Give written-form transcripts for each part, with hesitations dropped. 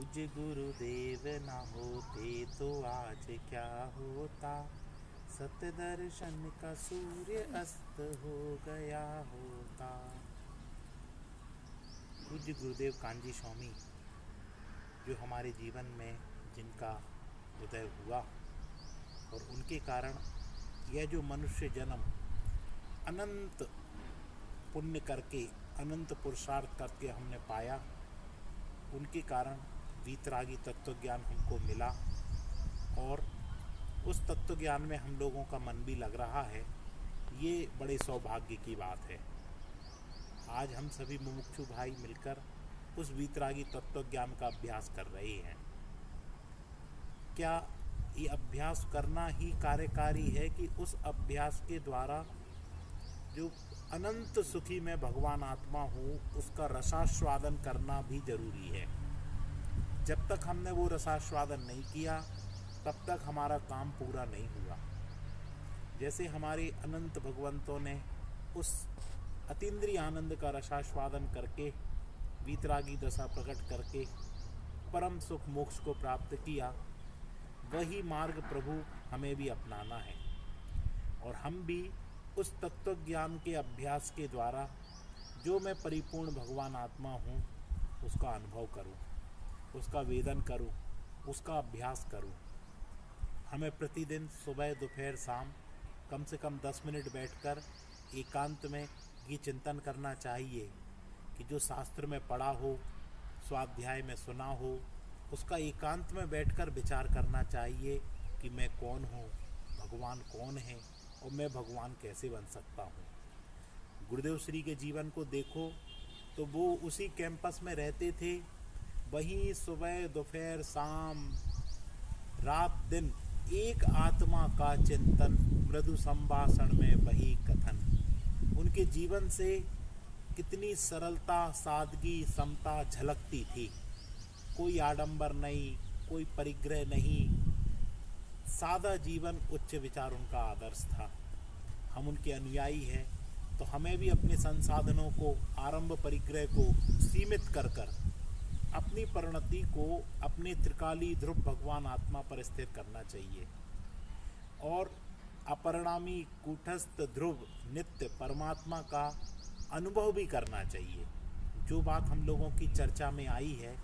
पूज्य गुरुदेव ना होते तो आज क्या होता। सत्य दर्शन का सूर्य अस्त हो गया होता। पूज्य गुरुदेव कांजी स्वामी जो हमारे जीवन में जिनका उदय हुआ और उनके कारण यह जो मनुष्य जन्म अनंत पुण्य करके अनंत पुरुषार्थ करके हमने पाया, उनके कारण वीतरागी तत्व ज्ञान हमको मिला और उस तत्व ज्ञान में हम लोगों का मन भी लग रहा है। ये बड़े सौभाग्य की बात है। आज हम सभी मुमुक्षु भाई मिलकर उस वीतरागी तत्व ज्ञान का अभ्यास कर रहे हैं। क्या ये अभ्यास करना ही कार्यकारी है कि उस अभ्यास के द्वारा जो अनंत सुखी मैं भगवान आत्मा हूँ उसका रसास्वादन करना भी जरूरी है। जब तक हमने वो रसास्वादन नहीं किया तब तक हमारा काम पूरा नहीं हुआ। जैसे हमारे अनंत भगवंतों ने उस अतीन्द्रिय आनंद का रसास्वादन करके वीतरागी दशा प्रकट करके परम सुख मोक्ष को प्राप्त किया, वही मार्ग प्रभु हमें भी अपनाना है और हम भी उस तत्व ज्ञान के अभ्यास के द्वारा जो मैं परिपूर्ण भगवान आत्मा हूँ उसका अनुभव करूँ, उसका वेदन करूँ, उसका अभ्यास करूँ। हमें प्रतिदिन सुबह दोपहर शाम कम से कम 10 मिनट बैठकर एकांत में ये चिंतन करना चाहिए कि जो शास्त्र में पढ़ा हो, स्वाध्याय में सुना हो, उसका एकांत में बैठकर विचार करना चाहिए कि मैं कौन हूँ, भगवान कौन है और मैं भगवान कैसे बन सकता हूँ। गुरुदेव श्री के जीवन को देखो तो वो उसी कैंपस में रहते थे, वहीं सुबह दोपहर शाम रात दिन एक आत्मा का चिंतन, मृदु संभाषण में वही कथन। उनके जीवन से कितनी सरलता, सादगी, समता झलकती थी। कोई आडंबर नहीं, कोई परिग्रह नहीं, सादा जीवन, उच्च विचार उनका आदर्श था। हम उनके अनुयायी हैं तो हमें भी अपने संसाधनों को, आरंभ परिग्रह को सीमित कर कर अपनी परिणति को अपने त्रिकाली ध्रुव भगवान आत्मा पर स्थिर करना चाहिए और अपरिणामी कूटस्थ ध्रुव नित्य परमात्मा का अनुभव भी करना चाहिए। जो बात हम लोगों की चर्चा में आई है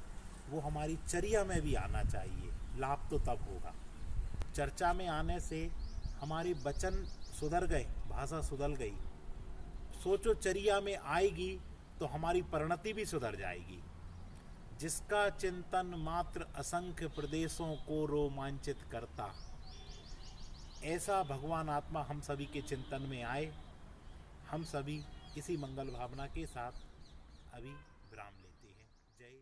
वो हमारी चर्या में भी आना चाहिए। लाभ तो तब होगा, चर्चा में आने से हमारे वचन सुधर गए, भाषा सुधर गई। सोचो चर्या में आएगी तो हमारी परिणति भी सुधर जाएगी। जिसका चिंतन मात्र असंख्य प्रदेशों को रोमांचित करता, ऐसा भगवान आत्मा हम सभी के चिंतन में आए। हम सभी इसी मंगल भावना के साथ अभी विराम लेते हैं। जय